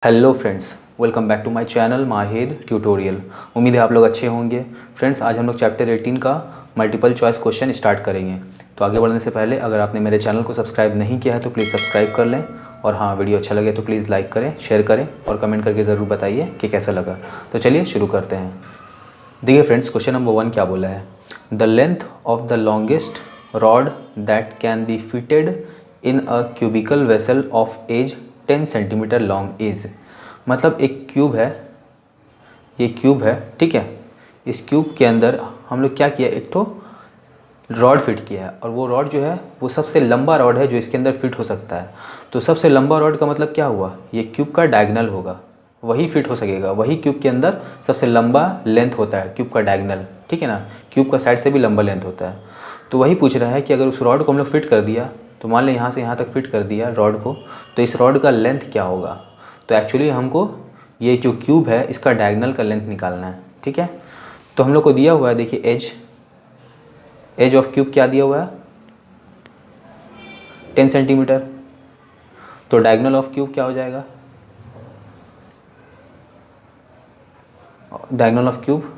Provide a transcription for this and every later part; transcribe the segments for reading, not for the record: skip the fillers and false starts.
Hello friends, welcome back to my channel Mahid tutorial. उम्मीद है आप लोग अच्छे होंगे। फ्रेंड्स, आज हम लोग चैप्टर 18 का मल्टीपल चॉइस क्वेश्चन स्टार्ट करेंगे। तो आगे बढ़ने से पहले अगर आपने मेरे चैनल को सब्सक्राइब नहीं किया है तो प्लीज़ सब्सक्राइब कर लें, और हाँ, वीडियो अच्छा लगे तो प्लीज़ लाइक करें, शेयर करें और कमेंट करके ज़रूर बताइए कि कैसा लगा। तो चलिए शुरू करते हैं। देखिए फ्रेंड्स, क्वेश्चन नंबर 1 क्या बोला है। The length of the longest rod that can be fitted in a cubical vessel of edge 10 centimetre long is. मतलब एक क्यूब है, ये क्यूब है, ठीक है। इस क्यूब के अंदर हम लोग क्या किया, एक तो रॉड फिट किया है, और वो रॉड जो है वो सबसे लंबा रॉड है जो इसके अंदर फिट हो सकता है। तो सबसे लंबा रॉड का मतलब क्या हुआ, ये क्यूब का डायगोनल होगा, वही फिट हो सकेगा। वही क्यूब के अंदर सबसे लंबा लेंथ होता है क्यूब का डायगोनल, ठीक है ना। क्यूब का साइड से भी लंबा लेंथ होता है। तो वही पूछ रहा है कि अगर उस रॉड को हम लोग फिट कर दिया, तो मान लें यहाँ से यहाँ तक फिट कर दिया रॉड को, तो इस रॉड का लेंथ क्या होगा। तो एक्चुअली हमको ये जो क्यूब है इसका डायगोनल का लेंथ निकालना है, ठीक है। तो हम लोग को दिया हुआ है, देखिए एज ऑफ क्यूब क्या दिया हुआ है, 10 सेंटीमीटर। तो डायगोनल ऑफ क्यूब क्या हो जाएगा, डायगोनल ऑफ क्यूब,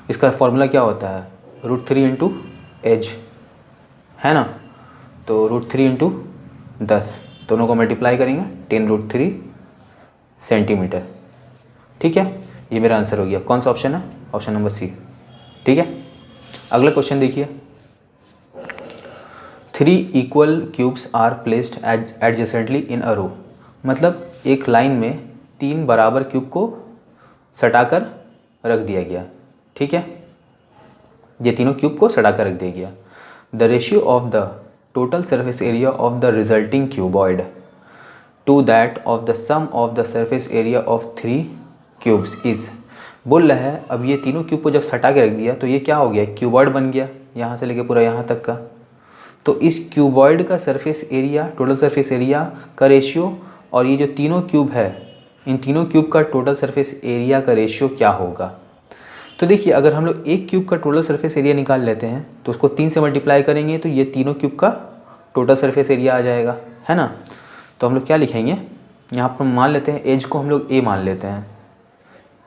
इसका फॉर्मूला क्या होता है, √3 इंटू एज, है ना। तो √3 इंटू 10, दोनों को मल्टीप्लाई करेंगे, 10√3 सेंटीमीटर, ठीक है। ये मेरा आंसर हो गया। कौन सा ऑप्शन है, ऑप्शन नंबर सी, ठीक है। अगला क्वेश्चन देखिए। 3 equal cubes are placed adjacently in a row. मतलब एक लाइन में 3 बराबर क्यूब को सटाकर रख दिया गया, ठीक है। ये तीनों क्यूब को सटाकर रख दिया गया। The ratio of the total surface area of the resulting cuboid to that of the sum of the surface area of 3 cubes is. बोल रहा है अब ये तीनों क्यूब को जब सटा के रख दिया तो ये क्या हो गया, क्यूबॉइड बन गया, यहाँ से लेके पूरा यहाँ तक का। तो इस क्यूबॉइड का surface area, total surface area का रेशियो, और ये जो तीनों क्यूब है, इन तीनों क्यूब का टोटल सरफेस एरिया का रेशियो क्या होगा। तो देखिए, अगर हम लोग एक क्यूब का टोटल सरफेस एरिया निकाल लेते हैं तो उसको 3 से मल्टीप्लाई करेंगे तो ये तीनों क्यूब का टोटल सरफेस एरिया आ जाएगा, है ना। तो हम लोग क्या लिखेंगे, यहाँ पर मान लेते हैं एज को हम लोग ए मान लेते हैं।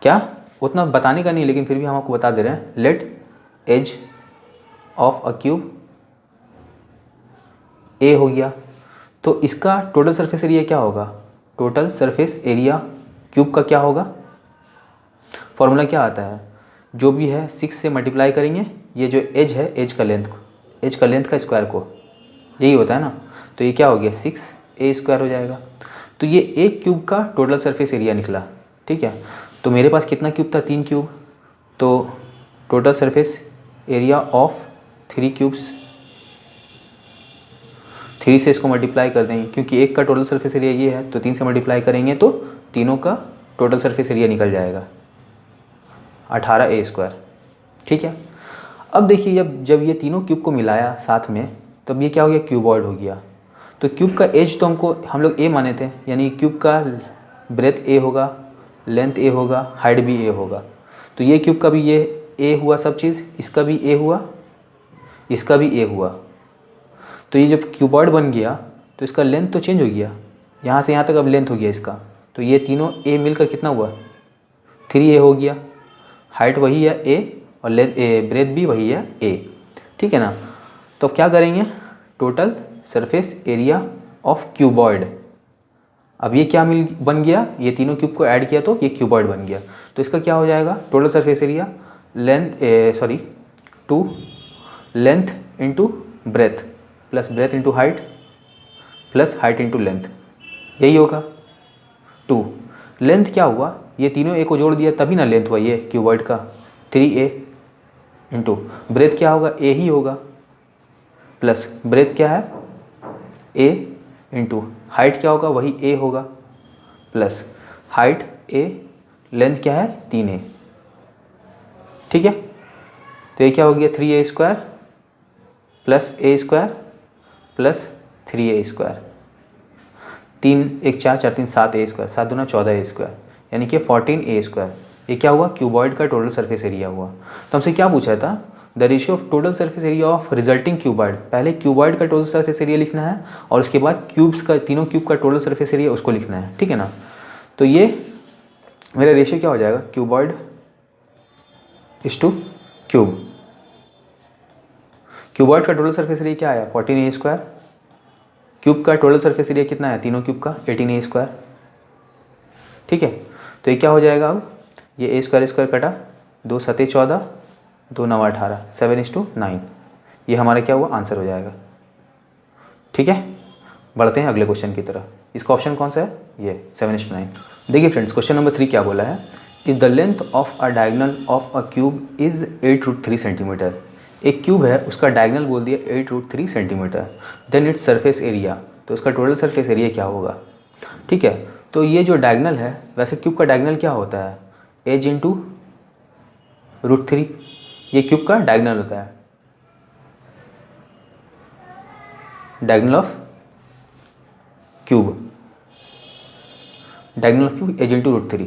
क्या, उतना बताने का नहीं, लेकिन फिर भी हम आपको बता दे रहे हैं। Let edge of a cube a हो गया। तो इसका टोटल सरफेस एरिया क्या होगा, टोटल सरफेस एरिया क्यूब का क्या होगा, फॉर्मूला क्या आता है, जो भी है 6 से मल्टीप्लाई करेंगे, ये जो एज है एज का लेंथ का स्क्वायर को, यही होता है ना। तो ये क्या हो गया, 6a² हो जाएगा। तो ये एक क्यूब का टोटल सरफेस एरिया निकला, ठीक है। तो मेरे पास कितना क्यूब था, 3 क्यूब। तो total surface area of 3 cubes, 3 से इसको मल्टीप्लाई कर देंगे क्योंकि एक का टोटल सरफेस एरिया ये है, तो 3 से मल्टीप्लाई करेंगे तो तीनों का टोटल सरफेस एरिया निकल जाएगा, 18a², ठीक है। अब देखिए, जब ये तीनों क्यूब को मिलाया साथ में, तब ये क्या हो गया, क्यूबॉइड हो गया। तो क्यूब का एज तो हम लोग ए माने थे, यानी क्यूब का ब्रेथ ए होगा, लेंथ ए होगा, हाइट भी ए होगा। तो ये क्यूब का भी ये ए हुआ, सब चीज़, इसका भी ए हुआ, इसका भी ए हुआ। तो ये जब क्यूबॉइड बन गया तो इसका लेंथ तो चेंज हो गया, यहाँ से यहाँ तक अब लेंथ हो गया इसका। तो ये तीनों ए मिलकर कितना हुआ, 3a हो गया। हाइट वही है ए, और ब्रेथ भी वही है ए, ठीक है ना। तो अब क्या करेंगे, total surface area of cuboid. अब ये क्या बन गया, ये तीनों क्यूब को ऐड किया तो ये क्यूबॉइड बन गया। तो इसका क्या हो जाएगा, total surface area two length into breadth plus breadth into height plus height into length, यही होगा। 2 लेंथ क्या हुआ, ये तीनों ए को जोड़ दिया तभी ना लेंथ हुआ ये क्यूबॉइड का, 3a इंटू ब्रेथ क्या होगा, ए ही होगा, प्लस ब्रेथ क्या है ए इंटू हाइट क्या होगा, वही ए होगा, प्लस हाइट ए, लेंथ क्या है 3a, ठीक है। तो ये क्या हो गया, 3a² plus a² plus 3a², 3 1 4 4 3 7a², 7 दूना 14a², यानी कि 14a²। ये क्या हुआ, क्यूबॉइड का टोटल सरफेस एरिया हुआ। तो हमसे क्या पूछा था, the ratio of total surface area of resulting cuboid, पहले क्यूबॉइड का टोटल सरफेस एरिया लिखना है और उसके बाद क्यूब्स का, तीनों क्यूब का टोटल सरफेस एरिया उसको लिखना है, ठीक है ना। तो ये मेरा रेशियो क्या हो जाएगा, cuboid is two cube. Cuboid का टोटल सरफेस एरिया क्या आया 14a²। क्यूब का टोटल सरफेस एरिया कितना है, तीनों क्यूब का 18a², ठीक है। तो ये क्या हो जाएगा, अब ये a² कटा, 2 7 14, 2 9 18, 7:9, ये हमारा क्या हुआ, आंसर हो जाएगा, ठीक है। बढ़ते हैं अगले क्वेश्चन की तरफ। इसका ऑप्शन कौन सा है, ये 7:9। देखिए फ्रेंड्स, क्वेश्चन नंबर 3 क्या बोला है, if the length of a diagonal of a cube is 8√3 centimetre. एक क्यूब है, उसका डायगोनल बोल दिया 8√3 centimetre, then its surface area, तो उसका टोटल सरफेस एरिया क्या होगा, ठीक है। तो ये जो डायगोनल है, वैसे क्यूब का डायगोनल क्या होता है, एज इंटू √3, ये क्यूब का डायगोनल होता है, diagonal of cube, diagonal of cube edge into √3।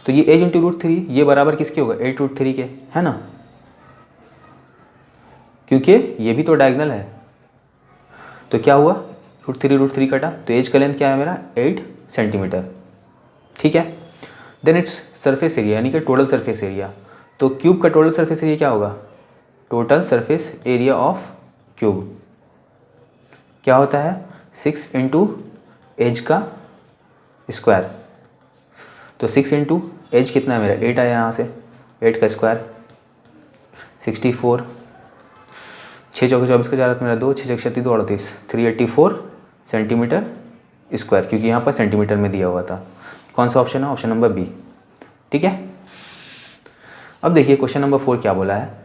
तो ये एज इंटू √3 ये बराबर किसके होगा, 8√3 के, है ना, क्योंकि ये भी तो डायगोनल है। तो क्या हुआ, √3 कटा, तो एज का लेंथ क्या है मेरा 8 सेंटीमीटर, ठीक है। देन इट्स सरफेस एरिया, यानी कि टोटल सरफेस एरिया, तो क्यूब का टोटल सरफेस एरिया क्या होगा, total surface area of cube क्या होता है 6 इंटू एज का स्क्वायर। तो 6 इंटू एज कितना है मेरा 8 आया, यहाँ से 8 का स्क्वायर 64, 6 चौके 24 का 4 मेरा 2, 6 चौके 36 2 38, 384 सेंटीमीटर स्क्वायर, क्योंकि यहाँ पर सेंटीमीटर में दिया हुआ था। कौन सा ऑप्शन है, ऑप्शन नंबर बी, ठीक है। अब देखिए क्वेश्चन नंबर 4 क्या बोला है,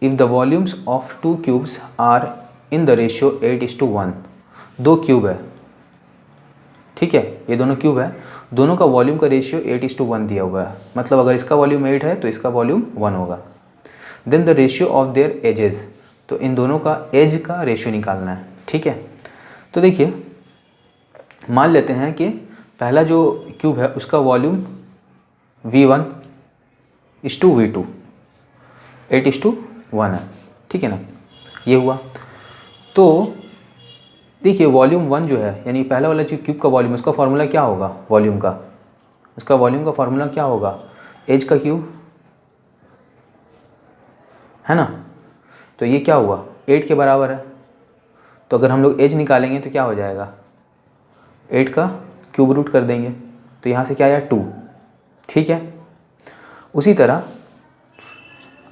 if the volumes of 2 cubes are in the ratio 8:1। 2 cube है, ठीक है, ये दोनों क्यूब है, दोनों का वॉल्यूम का रेशियो 8:1 दिया हुआ है, मतलब अगर इसका वॉल्यूम 8 है तो इसका वॉल्यूम 1 होगा। Then the ratio of their edges, तो इन दोनों का एज का रेशियो निकालना है, ठीक है। तो देखिए मान लेते हैं कि पहला जो क्यूब है उसका वॉल्यूम V1:V2 8:1 है, ठीक है ना, ये हुआ। तो देखिए वॉल्यूम 1 जो है, यानी पहला वाला जो क्यूब का वॉल्यूम, उसका फार्मूला क्या होगा, वॉल्यूम का, उसका वॉल्यूम का फार्मूला क्या होगा, एज का क्यूब, है ना। तो ये क्या हुआ 8 के बराबर है, तो अगर हम लोग एज निकालेंगे तो क्या हो जाएगा, 8 का क्यूब रूट कर देंगे, तो यहाँ से क्या आया 2, ठीक है। उसी तरह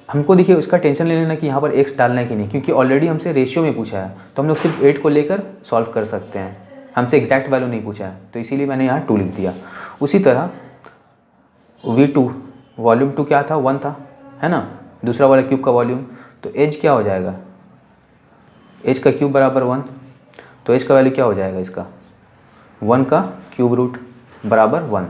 हमको देखिए उसका टेंशन ले लेना कि यहाँ पर x डालना है कि नहीं, क्योंकि ऑलरेडी हमसे रेशियो में पूछा है, तो हम लोग सिर्फ 8 को लेकर सॉल्व कर सकते हैं, हमसे एग्जैक्ट वैल्यू नहीं पूछा है, तो इसीलिए मैंने यहाँ 2 लिख दिया। उसी तरह V2 वॉल्यूम 2 क्या था 1 था, है ना, दूसरा वाला क्यूब का वॉल्यूम, तो एज क्या हो जाएगा, एज का क्यूब बराबर 1, तो एज का वैल्यू क्या हो जाएगा इसका 1 का क्यूब रूट बराबर 1।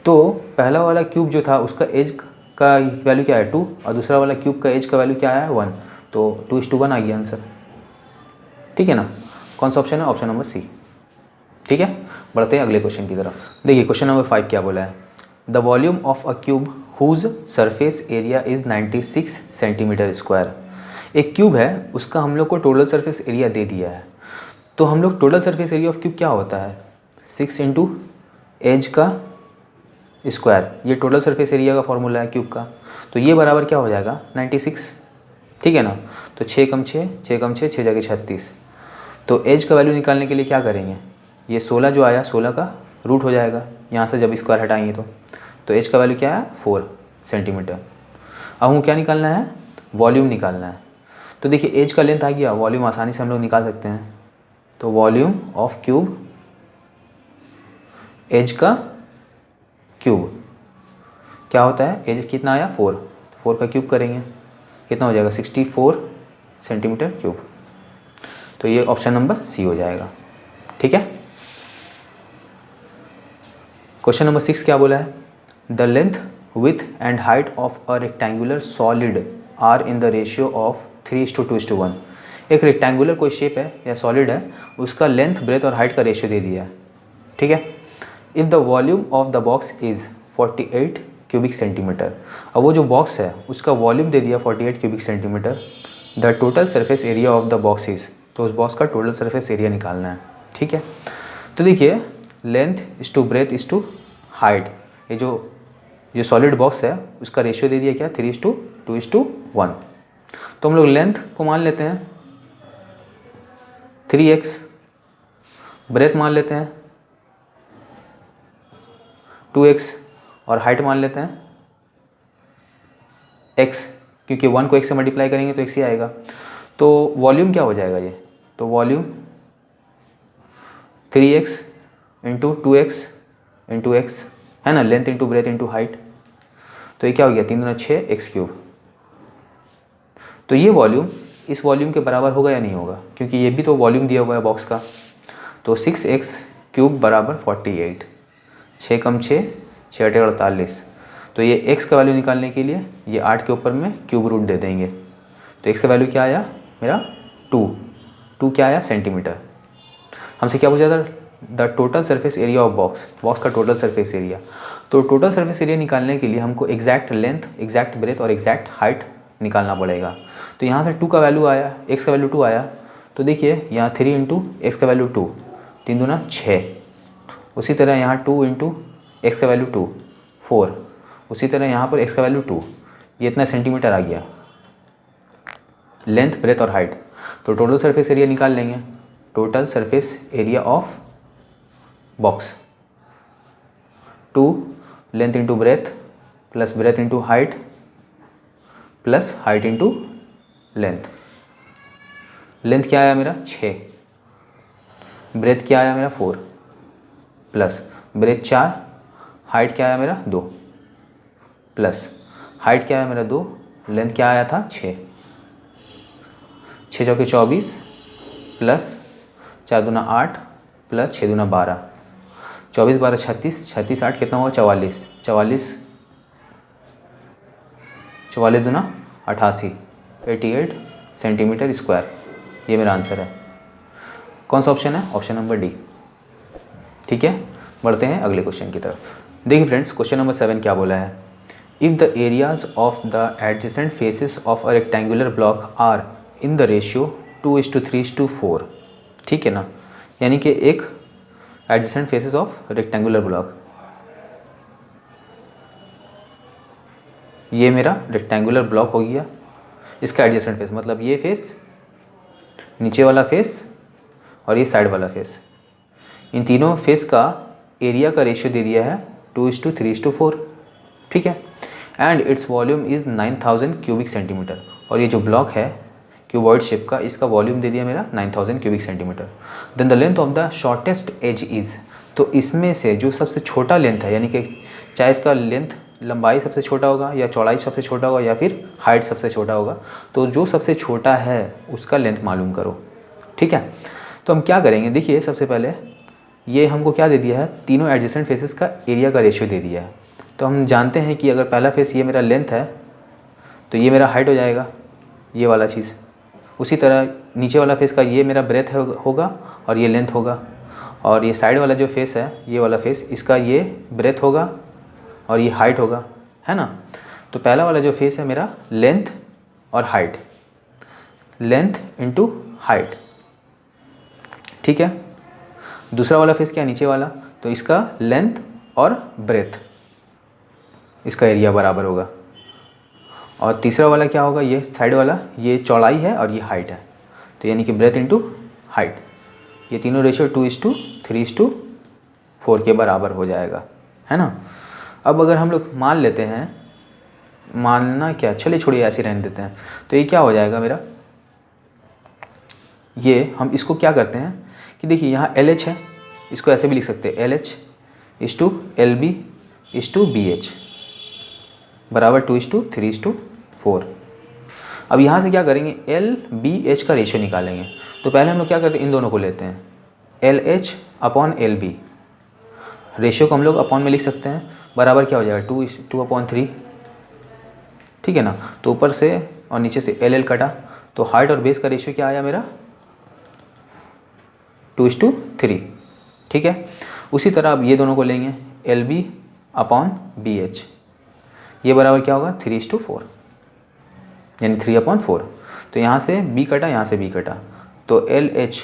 तो पहला वाला क्यूब जो था उसका एज का वैल्यू क्या है 2, और दूसरा वाला क्यूब का एज का वैल्यू क्या है 1, तो 2:1 आ गया आंसर, ठीक है ना। कौन सा ऑप्शन है, ऑप्शन नंबर सी, ठीक है। बढ़ते हैं अगले क्वेश्चन की तरफ। देखिए क्वेश्चन नंबर 5 क्या बोला है, the volume of a cube whose surface area is 96 centimetre square. एक क्यूब है, उसका हम लोग को टोटल सरफेस एरिया दे दिया है, तो हम लोग total surface area of cube क्या होता है 6 इंटू एज का स्क्वायर, ये टोटल सरफेस एरिया का फॉर्मूला है क्यूब का, तो ये बराबर क्या हो जाएगा 96, ठीक है ना। तो 6 कम 6 6 कम 6 6 जाके 36, तो एज का वैल्यू निकालने के लिए क्या करेंगे, ये 16 जो आया 16 का रूट हो जाएगा यहाँ से, जब स्क्वायर हटाएंगे तो एज का वैल्यू क्या है 4 सेंटीमीटर। अब हमें क्या निकालना है, वॉल्यूम निकालना है। तो देखिए एज का लेंथ आ गया, वॉल्यूम आसानी से हम लोग निकाल सकते हैं, तो वॉल्यूम ऑफ क्यूब एज का क्यूब क्या होता है, एज कितना आया 4, 4 का क्यूब करेंगे कितना हो जाएगा 64 सेंटीमीटर क्यूब, तो ये ऑप्शन नंबर सी हो जाएगा, ठीक है। क्वेश्चन नंबर 6 क्या बोला है, the length width and height of a rectangular solid are in the ratio of 3:2:1। एक रेक्टेंगुलर कोई शेप है या सॉलिड है, उसका लेंथ ब्रेथ और हाइट का रेशियो दे दिया है, ठीक है। If the volume of the box is 48 cubic centimetre. अब वो जो बॉक्स है उसका वॉल्यूम दे दिया 48 cubic centimetre. The total surface area of the box is, तो उस बॉक्स का टोटल सरफेस एरिया निकालना है। ठीक है, तो देखिए length is to breadth is to height, ये जो सॉलिड बॉक्स है उसका रेशियो दे दिया क्या, 3:2:1। तो हम लोग लेंथ को मान लेते हैं 3x, ब्रेथ मान लेते हैं 2x और हाइट मान लेते हैं x, क्योंकि 1 को x से मल्टीप्लाई करेंगे तो x ही आएगा। तो वॉल्यूम क्या हो जाएगा ये, तो volume 3x into 2x into x है ना, length into breath into height, तो ये क्या हो गया 3 दूना 6 x3। तो ये वॉल्यूम इस वॉल्यूम के बराबर होगा या नहीं होगा, क्योंकि ये भी तो वॉल्यूम दिया हुआ है बॉक्स का। तो 6x³ बराबर 48, 6 कम 6, 6 8 48। तो ये x का वैल्यू निकालने के लिए ये 8 के ऊपर में क्यूब रूट दे देंगे। तो x का वैल्यू क्या आया मेरा 2 क्या आया सेंटीमीटर। हमसे क्या पूछा था, the total surface area of box का टोटल सरफेस एरिया। तो टोटल सरफेस एरिया निकालने के लिए हमको एग्जैक्ट लेंथ, एग्जैक्ट ब्रेथ और एग्जैक्ट हाइट निकालना पड़ेगा। तो यहाँ से 2 का वैल्यू आया, x का वैल्यू 2 आया, तो देखिए यहाँ 3 इंटू x का वैल्यू 2, 3 दूना 6। उसी तरह यहाँ 2 इंटू x का वैल्यू 2, 4। उसी तरह यहाँ पर x का वैल्यू 2, ये इतना सेंटीमीटर आ गया लेंथ, ब्रेथ और हाइट। तो टोटल सरफेस एरिया निकाल लेंगे, total surface area of box 2 length into breadth plus breadth into height plus height into length. Length क्या आया मेरा 6, ब्रेथ क्या आया मेरा 4 प्लस ब्रेथ 4, हाइट क्या आया मेरा 2 प्लस हाइट क्या आया मेरा 2, लेंथ क्या आया था 6, 6 चौके 24 प्लस 4 दूना 8 प्लस 6 दूना 12, 24 12 36, 36 8 कितना हुआ 44, 44 दूना 88, 88 सेंटीमीटर स्क्वायर। ये मेरा आंसर है। कौन सा ऑप्शन है, ऑप्शन नंबर डी। ठीक है, बढ़ते हैं अगले क्वेश्चन की तरफ। देखिए फ्रेंड्स, क्वेश्चन नंबर 7 क्या बोला है, if the areas of the adjacent faces of a rectangular block are in the ratio 2:3:4। ठीक है ना, यानी कि एक adjacent faces of rectangular block, ये मेरा रेक्टेंगुलर ब्लॉक हो गया, इसका एडजेसेंट फेस मतलब ये फेस, नीचे वाला फेस और ये साइड वाला फेस, इन तीनों फेस का एरिया का रेशियो दे दिया है 2:3:4। ठीक है, and its volume is 9000 cubic centimetre. और ये जो ब्लॉक है क्यूबॉइड शेप का, इसका वॉल्यूम दे दिया मेरा 9000 cubic centimetre. Then the length of the shortest edge is, तो इसमें से जो सबसे छोटा लेंथ है, यानी कि चाहे इसका लेंथ लंबाई सबसे छोटा होगा या चौड़ाई सबसे छोटा होगा या फिर हाइट सबसे छोटा होगा, तो जो सबसे छोटा है उसका लेंथ मालूम करो। ठीक है, तो हम क्या करेंगे, देखिए सबसे पहले ये हमको क्या दे दिया है, तीनों एडजेसेंट फेसेस का एरिया का रेशियो दे दिया है। तो हम जानते हैं कि अगर पहला फेस ये मेरा लेंथ है तो ये मेरा हाइट हो जाएगा, ये वाला चीज़। उसी तरह नीचे वाला फेस का ये मेरा ब्रेथ होगा और ये लेंथ होगा, और ये साइड वाला जो फेस है, ये वाला फेस, इसका ये ब्रेथ होगा और ये हाइट होगा, है ना। तो पहला वाला जो फेस है मेरा लेंथ और हाइट, लेंथ इंटू हाइट। ठीक है, दूसरा वाला फेस क्या है, नीचे वाला, तो इसका लेंथ और ब्रेथ, इसका एरिया बराबर होगा। और तीसरा वाला क्या होगा, ये साइड वाला, ये चौड़ाई है और ये हाइट है, तो यानी कि ब्रेथ इंटू हाइट, ये तीनों रेशियो 2:3:4 के बराबर हो जाएगा, है ना। अब अगर हम लोग मान लेते हैं, मानना क्या, चलिए छोड़िए ऐसे रहने देते हैं, तो ये क्या हो जाएगा मेरा, ये हम इसको क्या करते हैं कि देखिए यहाँ LH है, इसको ऐसे भी लिख सकते हैं, LH/LB/BH बराबर 2:3:4। अब यहाँ से क्या करेंगे, LBH का रेशियो निकालेंगे। तो पहले हम लोग क्या करते हैं, इन दोनों को लेते हैं, LH/LB, रेशियो को हम लोग अपॉन में लिख सकते हैं, बराबर क्या हो जाएगा 2:3। ठीक है ना, तो ऊपर से और नीचे से LL कटा, तो हाइट और बेस का रेशियो क्या आया मेरा 2:3। ठीक है, उसी तरह अब ये दोनों को लेंगे, LB/BH, ये बराबर क्या होगा 3:4, यानी 3/4। तो यहाँ से b कटा, यहाँ से b कटा, तो LH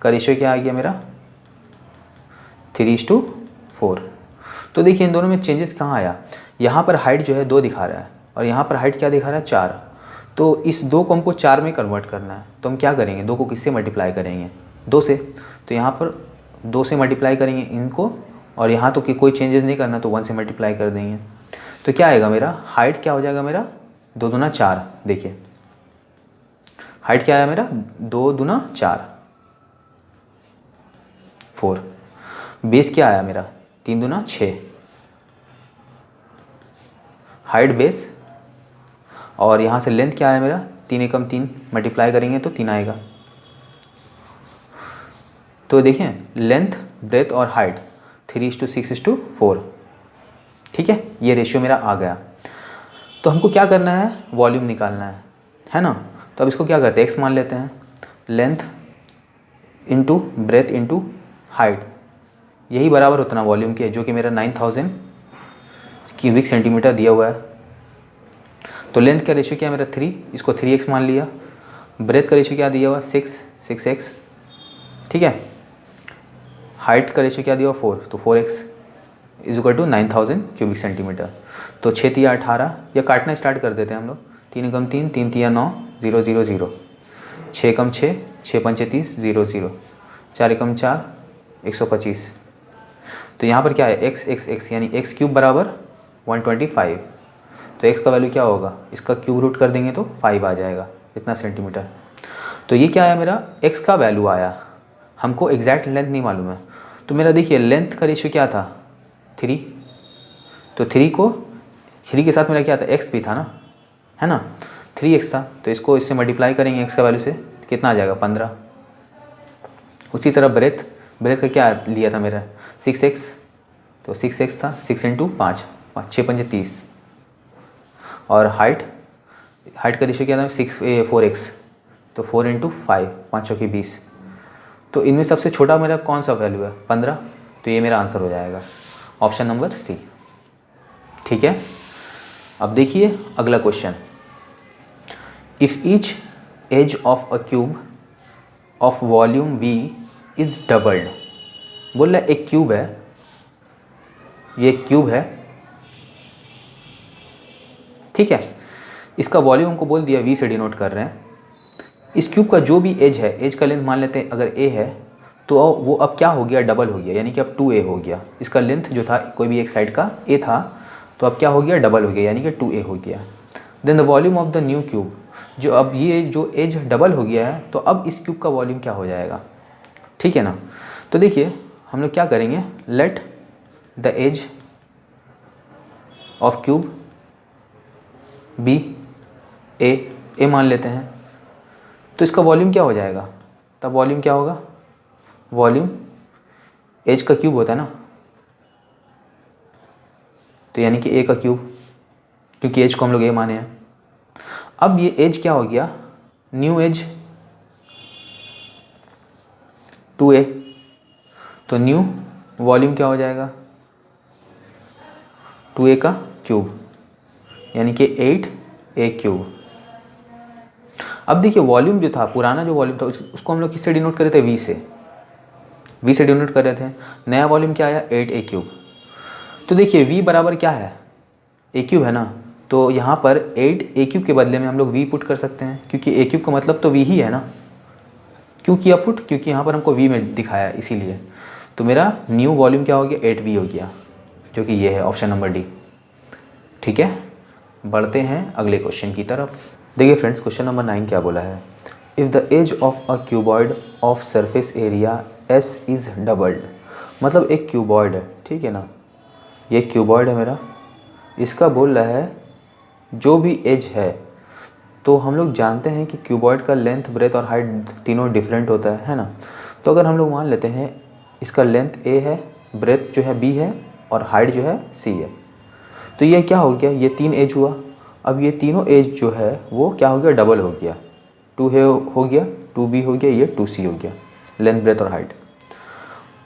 का रेशियो क्या आ गया मेरा 3:4। तो देखिए इन दोनों में चेंजेस कहाँ आया, यहाँ पर हाइट जो है 2 दिखा रहा है और यहाँ पर हाइट क्या दिखा रहा है 4। तो इस 2 को हमको 4 में कन्वर्ट करना है, तो हम क्या करेंगे 2 को किससे मल्टीप्लाई करेंगे 2 से। तो यहाँ पर 2 से मल्टीप्लाई करेंगे इनको, और यहाँ तो कि कोई चेंजेस नहीं करना तो 1 से मल्टीप्लाई कर देंगे। तो क्या आएगा मेरा हाइट क्या हो जाएगा मेरा 2 दूना 4। देखिए हाइट क्या आया मेरा 2 दूना 4। बेस क्या आया मेरा 3 दूना 6। हाइट बेस, और यहाँ से लेंथ क्या आया मेरा 3 एकम 3, मल्टीप्लाई करेंगे तो 3 आएगा। तो देखें लेंथ, ब्रेथ और हाइट 3:6:4। ठीक है, ये रेशियो मेरा आ गया। तो हमको क्या करना है वॉल्यूम निकालना है ना। तो अब इसको क्या करते हैं x मान लेते हैं, length into breath into height, यही बराबर उतना वॉल्यूम के, जो कि मेरा 9000 क्यूबिक सेंटीमीटर दिया हुआ है। तो लेंथ का रेशियो क्या है मेरा 3, इसको 3x मान लिया। ब्रेथ का रेशियो क्या दिया हुआ 6x, ठीक है। हाइट का रेशियो क्या दिया हुआ 4, तो 4x is equal to 9000 cubic centimetre. तो 6 3 18, या काटना स्टार्ट कर देते हैं हम लोग। 3 एकम 3, 3 3 9, 0 0 0, 6 एकम 6, 6 5 30, 0 0, 4 एकम 4, 125। तो यहाँ पर क्या है x यानी x क्यूब बराबर 125। तो x का वैल्यू क्या होगा, इसका क्यूब रूट कर देंगे तो 5 आ जाएगा, इतना सेंटीमीटर। तो ये क्या आया मेरा x का वैल्यू आया, हमको एग्जैक्ट लेंथ नहीं मालूम है। तो मेरा देखिए लेंथ का रेशियो क्या था 3, तो 3 के साथ मेरा क्या था x भी था ना, है ना, 3x था। तो इसको इससे मल्टीप्लाई करेंगे x का वैल्यू से, कितना आ जाएगा 15। उसी तरह ब्रेथ का क्या लिया था मेरा 6x, तो 6x था, 6 इंटू 5, 6 5 30। और हाइट का रेशियो क्या था 4x, तो 4 इंटू 5, 5 चौकी 20। तो इनमें सबसे छोटा मेरा कौन सा वैल्यू है 15। तो ये मेरा आंसर हो जाएगा ऑप्शन नंबर सी। ठीक है, अब देखिए अगला question. If each edge of a cube of volume v is doubled. बोल रहा है एक क्यूब है, ये एक क्यूब है, ठीक है। इसका वॉल्यूम हमको बोल दिया v से डिनोट कर रहे हैं। इस क्यूब का जो भी एज है, एज का लेंथ मान लेते हैं अगर a है, तो वो अब क्या हो गया डबल हो गया, यानी कि अब 2a हो गया। इसका लेंथ जो था कोई भी एक साइड का a था, तो अब क्या हो गया डबल हो गया, यानी कि 2a हो गया। Then the volume of the new cube, जो अब ये जो एज डबल हो गया है, तो अब इस क्यूब का वॉल्यूम क्या हो जाएगा, ठीक है ना। तो देखिए हम लोग क्या करेंगे, let the edge of cube be a मान लेते हैं। तो इसका वॉल्यूम क्या हो जाएगा, तब वॉल्यूम क्या होगा, वॉल्यूम एज का क्यूब होता है ना, तो यानी कि ए का क्यूब, क्योंकि एज को हम लोग ए माने हैं। अब ये एज क्या हो गया, न्यू एज 2a, तो न्यू वॉल्यूम क्या हो जाएगा 2a का क्यूब, यानी कि 8a क्यूब। अब देखिए वॉल्यूम जो था, पुराना जो वॉल्यूम था उसको हम लोग किससे डिनोट कर रहे थे, v से डिनोट कर रहे थे। नया वॉल्यूम क्या आया 8a क्यूब। तो देखिए v बराबर क्या है a क्यूब है ना, तो यहाँ पर 8a क्यूब के बदले में हम लोग v पुट कर सकते हैं, क्योंकि a क्यूब का मतलब तो v ही है ना। क्यों किया पुट, क्योंकि यहाँ पर हमको v में दिखाया है इसीलिए। तो मेरा न्यू वॉल्यूम क्या हो गया 8v हो गया, जो कि ये है ऑप्शन नंबर डी। ठीक है, बढ़ते हैं अगले क्वेश्चन की तरफ। देखिए फ्रेंड्स क्वेश्चन नंबर 9 क्या बोला है, if the edge of a cuboid of surface area s is doubled. मतलब एक क्यूबॉइड है, ठीक है ना, ये क्यूबॉइड है मेरा, इसका बोल रहा है जो भी एज है, तो हम लोग जानते हैं कि क्यूबॉइड का लेंथ ब्रेथ और हाइट तीनों डिफरेंट होता है ना। तो अगर हम लोग मान लेते हैं इसका लेंथ a है, ब्रेथ जो है b है और हाइट जो है c है, तो ये क्या हो गया, ये 3 एज हुआ। अब ये तीनों एज जो है वो क्या हो गया डबल हो गया, 2 है हो गया, 2b हो गया, ये 2c हो गया, लेंथ ब्रेथ और हाइट।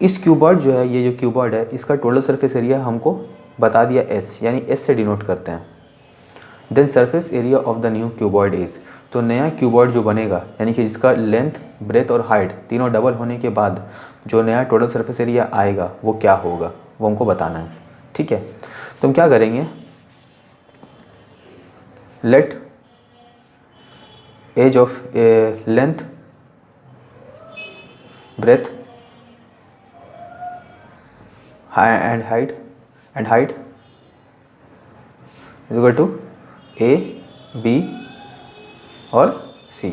इस क्यूबॉइड जो है, ये जो क्यूबॉइड है, इसका टोटल सरफेस एरिया हमको बता दिया s, यानी s से डिनोट करते हैं, then surface area of the new cuboid is, तो नया क्यूबॉइड जो बनेगा यानी कि जिसका लेंथ, ब्रेथ और हाइट तीनों डबल होने के बाद जो नया टोटल सरफेस एरिया आएगा वो क्या होगा, वो हमको बताना है। ठीक है, तो हम क्या करेंगे, let edge of length, breadth and height is equal to A, B और सी।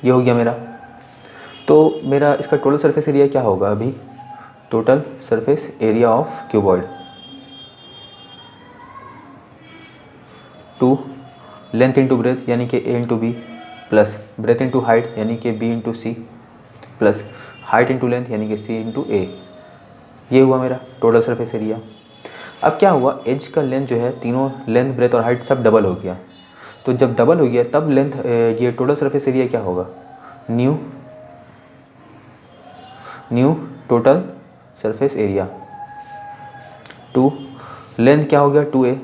ये हो गया मेरा। तो मेरा इसका टोटल सरफेस एरिया क्या होगा अभी, total surface area of cuboid 2 length into breadth यानी कि A into B plus breadth into height यानी कि B into C plus height into length यानी कि सी इंटू ए। ये हुआ मेरा टोटल सरफेस एरिया। अब क्या हुआ, एज का लेंथ जो है तीनों लेंथ, ब्रेथ और हाइट सब डबल हो गया। तो जब डबल हो गया तब लेंथ, ये टोटल सरफेस एरिया क्या होगा, new total surface area 2 length क्या हो गया 2a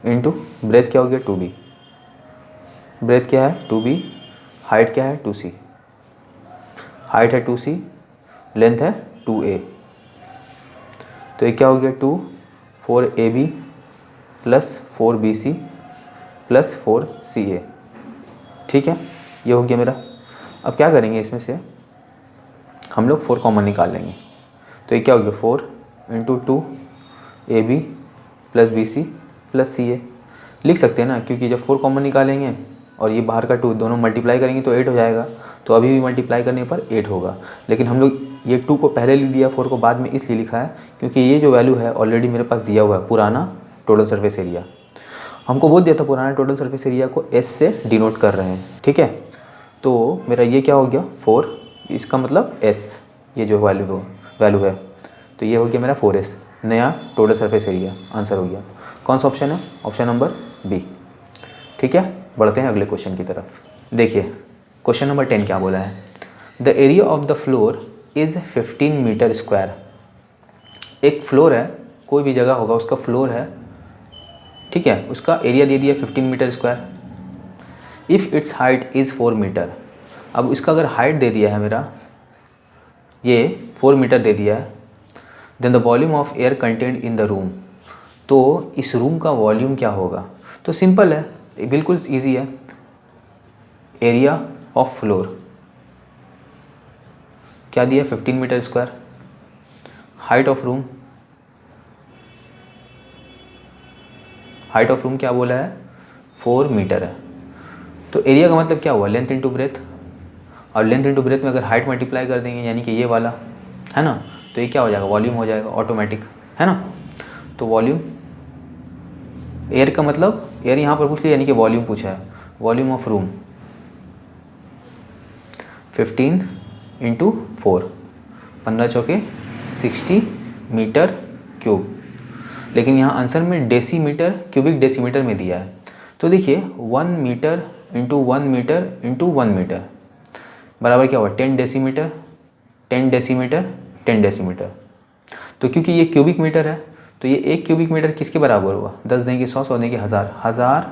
इंटू ब्रेथ क्या हो गया 2b, ब्रेथ क्या है 2b, हाइट क्या है 2c, हाइट है 2c, लेंथ है 2a। तो ये क्या हो गया 2 4ab plus 4bc plus 4ca। ठीक है, ये हो गया मेरा। अब क्या करेंगे, इसमें से हम लोग 4 कॉमन निकाल लेंगे। तो ये क्या हो गया 4 into 2ab plus bc plus ca लिख सकते हैं ना, क्योंकि जब 4 कॉमन निकालेंगे और ये बाहर का 2 दोनों मल्टीप्लाई करेंगे तो 8 हो जाएगा। तो अभी भी मल्टीप्लाई करने पर 8 होगा, लेकिन हम लोग ये 2 को पहले लिख दिया, 4 को बाद में इसलिए लिखा है क्योंकि ये जो वैल्यू है ऑलरेडी मेरे पास दिया हुआ है, पुराना टोटल सरफेस एरिया। हमको बोल दिया था पुराना टोटल सरफेस एरिया को एस से डिनोट कर रहे हैं। ठीक है, तो मेरा ये क्या हो गया 4, इसका मतलब एस, ये जो वैल्यू है, तो ये हो गया मेरा 4s, नया टोटल सरफेस एरिया। आंसर हो गया। कौन सा ऑप्शन है, ऑप्शन नंबर बी। ठीक है, बढ़ते हैं अगले क्वेश्चन की तरफ। देखिए क्वेश्चन नंबर 10 क्या बोला है, the area of the floor is 15 metre square. एक फ्लोर है, कोई भी जगह होगा उसका फ्लोर है, ठीक है, उसका एरिया दे दिया 15 metre square. If its height is 4 metre. अब इसका अगर हाइट दे दिया है मेरा, ये 4 मीटर दे दिया है, then the volume of air content in the room, तो इस रूम का वॉल्यूम क्या होगा। तो सिंपल है, बिल्कुल ईजी है, एरिया ऑफ फ्लोर क्या दिया 15 metre square, height of room क्या बोला है 4 मीटर है। तो एरिया का मतलब क्या हुआ, लेंथ इंटू ब्रेथ, और लेंथ इंटू ब्रेथ में अगर हाइट मल्टीप्लाई कर देंगे यानी कि ये वाला है ना, तो ये क्या हो जाएगा वॉल्यूम हो जाएगा ऑटोमेटिक, है ना। तो वॉल्यूम, एयर का मतलब एयर यहाँ पर पूछ लिया यानी कि वॉल्यूम पूछा है, वॉल्यूम ऑफ रूम 15 इंटू 4, 15 चौके 60 मीटर क्यूब। लेकिन यहाँ आंसर में डेसीमीटर, क्यूबिक डेसीमीटर में दिया है। तो देखिए 1 metre into 1 metre into 1 metre बराबर क्या हुआ 10 डेसीमीटर, 10 डेसीमीटर, 10 डेसीमीटर। तो क्योंकि ये क्यूबिक मीटर है तो ये 1 क्यूबिक मीटर किसके बराबर हुआ, 10 देंगे 100, 100 देंगे 1000, 1000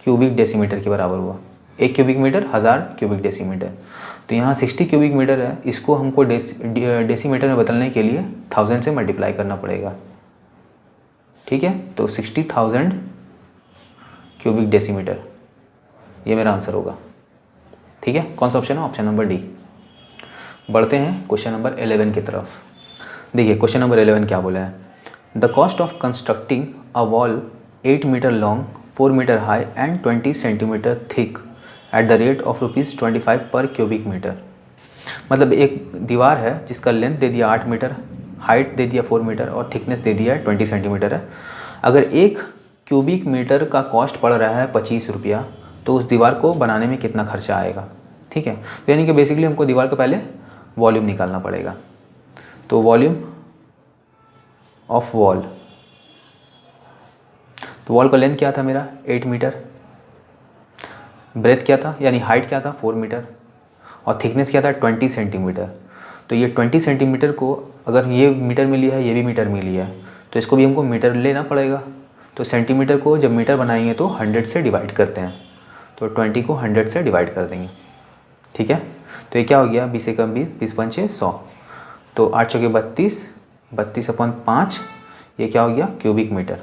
क्यूबिक डेसीमीटर के बराबर हुआ। 1 क्यूबिक मीटर 1000 क्यूबिक डेसीमीटर। तो यहाँ 60 क्यूबिक मीटर है, इसको हमको डेसीमीटर में बदलने के लिए 1000 से मल्टीप्लाई करना पड़ेगा। ठीक है, तो 60,000 क्यूबिक डेसीमीटर, ये मेरा आंसर होगा। ठीक है, कौन सा ऑप्शन है, ऑप्शन नंबर डी। बढ़ते हैं क्वेश्चन नंबर 11 की तरफ। देखिए क्वेश्चन नंबर 11 क्या बोला है, the cost of constructing a wall 8 metre long, 4 metre high and 20 centimetre thick at the rate of ₹25 per cubic metre. मतलब एक दीवार है जिसका लेंथ दे दिया 8 मीटर, हाइट दे दिया 4 मीटर और थिकनेस दे दिया है 20 सेंटीमीटर है। अगर 1 क्यूबिक मीटर का कॉस्ट पड़ रहा है 25 रुपया, तो उस दीवार को बनाने में कितना खर्चा आएगा। ठीक है, तो यानी कि बेसिकली हमको दीवार का पहले वॉल्यूम निकालना पड़ेगा। तो वॉल्यूम ऑफ वॉल, तो वॉल का लेंथ क्या था मेरा 8 मीटर, ब्रेथ क्या था यानी हाइट क्या था 4 मीटर और थिकनेस क्या था 20 सेंटीमीटर। तो ये 20 सेंटीमीटर को अगर ये मीटर में लिया है, ये भी मीटर में लिया है, तो इसको भी हमको मीटर लेना पड़ेगा। तो सेंटीमीटर को जब मीटर बनाएंगे तो 100 से डिवाइड करते हैं, तो 20 को 100 से डिवाइड कर देंगे। ठीक है, तो ये क्या हो गया, 20 एकम 20, 20 पंचे 100, तो 8 चौके 32, 32/5, ये क्या हो गया, क्यूबिक मीटर।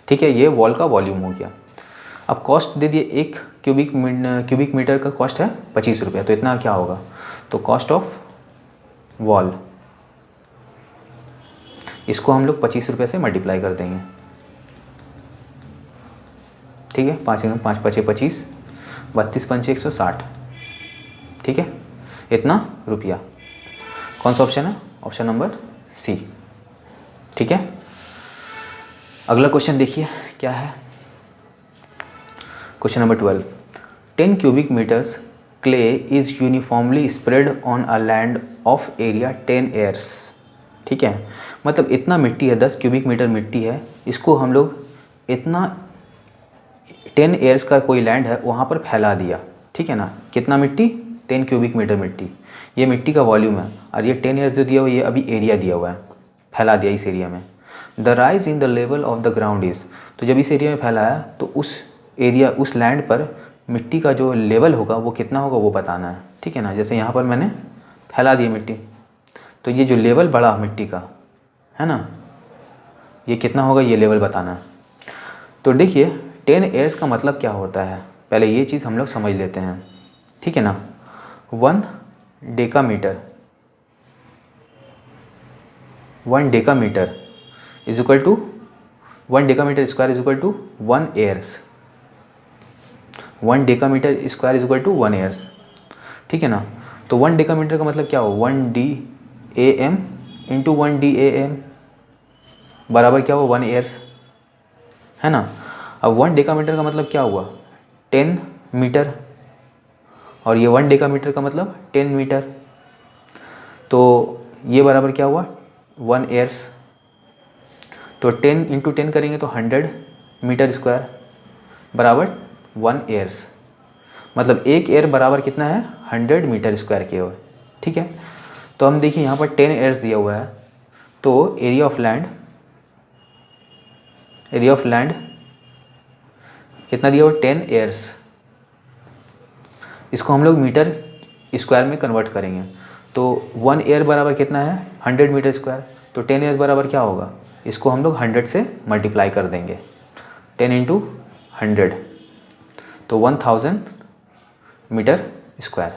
ठीक है, ये वॉल का वॉल्यूम हो गया। अब कॉस्ट दे दिए, एक क्यूबिक मीटर का कॉस्ट है 25 रुपये, तो इतना क्या होगा, तो कॉस्ट ऑफ वॉल, इसको हम लोग 25 रुपये से मल्टीप्लाई कर देंगे। ठीक है, 5 एकम 5 पचे 25, 32 पंचे 160। ठीक है, इतना रुपया। कौन सा ऑप्शन है, ऑप्शन नंबर सी। ठीक है, अगला क्वेश्चन देखिए क्या है। Question number 12, 10 cubic meters clay is uniformly spread on a land of area 10 acres। ठीक है, मतलब इतना मिट्टी है, 10 क्यूबिक मीटर मिट्टी है, इसको हम लोग इतना 10 acres का कोई लैंड है वहाँ पर फैला दिया। ठीक है ना, कितना मिट्टी, 10 क्यूबिक मीटर मिट्टी, ये मिट्टी का वॉल्यूम है, और ये 10 acres जो दिया हुआ, ये अभी एरिया दिया हुआ है, फैला दिया इस एरिया में। The rise in the level of the ground is, तो जब इस एरिया में फैलाया तो उस एरिया, उस लैंड पर मिट्टी का जो लेवल होगा वो कितना होगा वो बताना है। ठीक है ना, जैसे यहाँ पर मैंने फैला दी मिट्टी, तो ये जो लेवल बढ़ा मिट्टी का है ना, ये कितना होगा, ये लेवल बताना है। तो देखिए 10 acres का मतलब क्या होता है, पहले ये चीज़ हम लोग समझ लेते हैं। ठीक है ना, 1 decametre, 1 decametre is equal to 1 decametre square is equal to 1 acres, 1 decametre square is equal to 1 acres। ठीक है ना, तो 1 डेकामीटर का मतलब क्या हो, 1 DAM इंटू 1 DAM बराबर क्या हुआ, 1 acres, है ना। अब 1 डेकामीटर का मतलब क्या हुआ, 10 मीटर, और ये 1 डेकामीटर का मतलब 10 मीटर, तो ये बराबर क्या हुआ, 1 acres। तो 10 इंटू 10 करेंगे तो 100 मीटर स्क्वायर बराबर 1 acres, मतलब 1 acre बराबर कितना है, 100 मीटर स्क्वायर के हो। ठीक है, तो हम देखिए यहाँ पर 10 acres दिया हुआ है, तो एरिया ऑफ लैंड कितना दिया हुआ, 10 acres, इसको हम लोग मीटर स्क्वायर में कन्वर्ट करेंगे, तो 1 acre बराबर कितना है, 100 मीटर स्क्वायर, तो 10 acres बराबर क्या होगा, इसको हम लोग 100 से मल्टीप्लाई कर देंगे, 10 इंटू 100, तो 1000 मीटर स्क्वायर।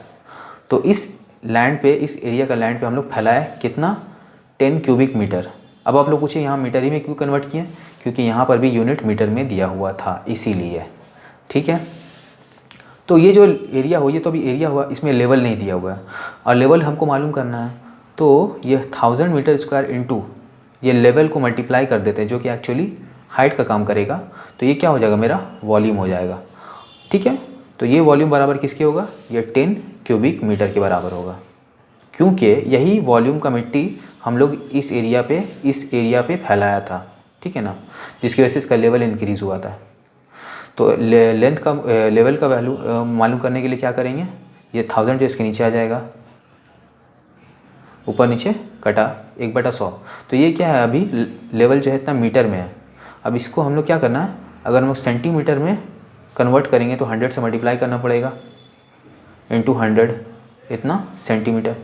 तो इस लैंड पे, इस एरिया का लैंड पे हम लोग फैलाए कितना, 10 क्यूबिक मीटर। अब आप लोग पूछिए यहाँ मीटर ही में क्यों कन्वर्ट किए, क्योंकि यहाँ पर भी यूनिट मीटर में दिया हुआ था, इसीलिए। ठीक है, तो ये जो एरिया हो, ये तो अभी एरिया हुआ, इसमें लेवल नहीं दिया हुआ है, और लेवल हमको मालूम करना है, तो ये 1000 मीटर स्क्वायर इंटू ये लेवल को मल्टीप्लाई कर देते हैं, जो कि एक्चुअली हाइट का काम करेगा, तो ये क्या हो जाएगा, मेरा वॉल्यूम हो जाएगा। ठीक है, तो ये वॉल्यूम बराबर किसके होगा, ये 10 क्यूबिक मीटर के बराबर होगा, क्योंकि यही वॉल्यूम का मिट्टी हम लोग इस एरिया पे फैलाया था। ठीक है ना, जिसकी वजह से इसका लेवल इंक्रीज़ हुआ था। तो लेंथ का लेवल का वैल्यू मालूम करने के लिए क्या करेंगे, ये 1000 जो इसके नीचे आ जाएगा, ऊपर नीचे कटा 1/100, तो ये क्या है, अभी लेवल जो है इतना मीटर में है। अब इसको हम लोग क्या करना है, अगर हम लोग सेंटीमीटर में कन्वर्ट करेंगे तो 100 से मल्टीप्लाई करना पड़ेगा, इंटू 100, इतना सेंटीमीटर,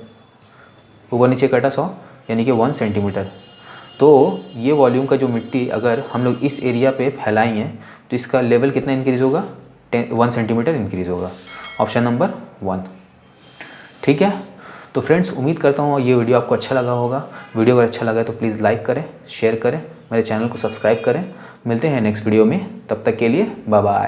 ऊपर नीचे कटा 100, यानी कि 1 सेंटीमीटर। तो ये वॉल्यूम का जो मिट्टी अगर हम लोग इस एरिया पे फैलाएंगे तो इसका लेवल कितना इंक्रीज़ होगा, 1 सेंटीमीटर इंक्रीज़ होगा, ऑप्शन नंबर 1। ठीक है, तो फ्रेंड्स उम्मीद करता हूँ ये वीडियो आपको अच्छा लगा होगा। वीडियो अगर अच्छा लगा तो प्लीज़ लाइक करें, शेयर करें, मेरे चैनल को सब्सक्राइब करें। मिलते हैं नेक्स्ट वीडियो में, तब तक के लिए बाय बाय।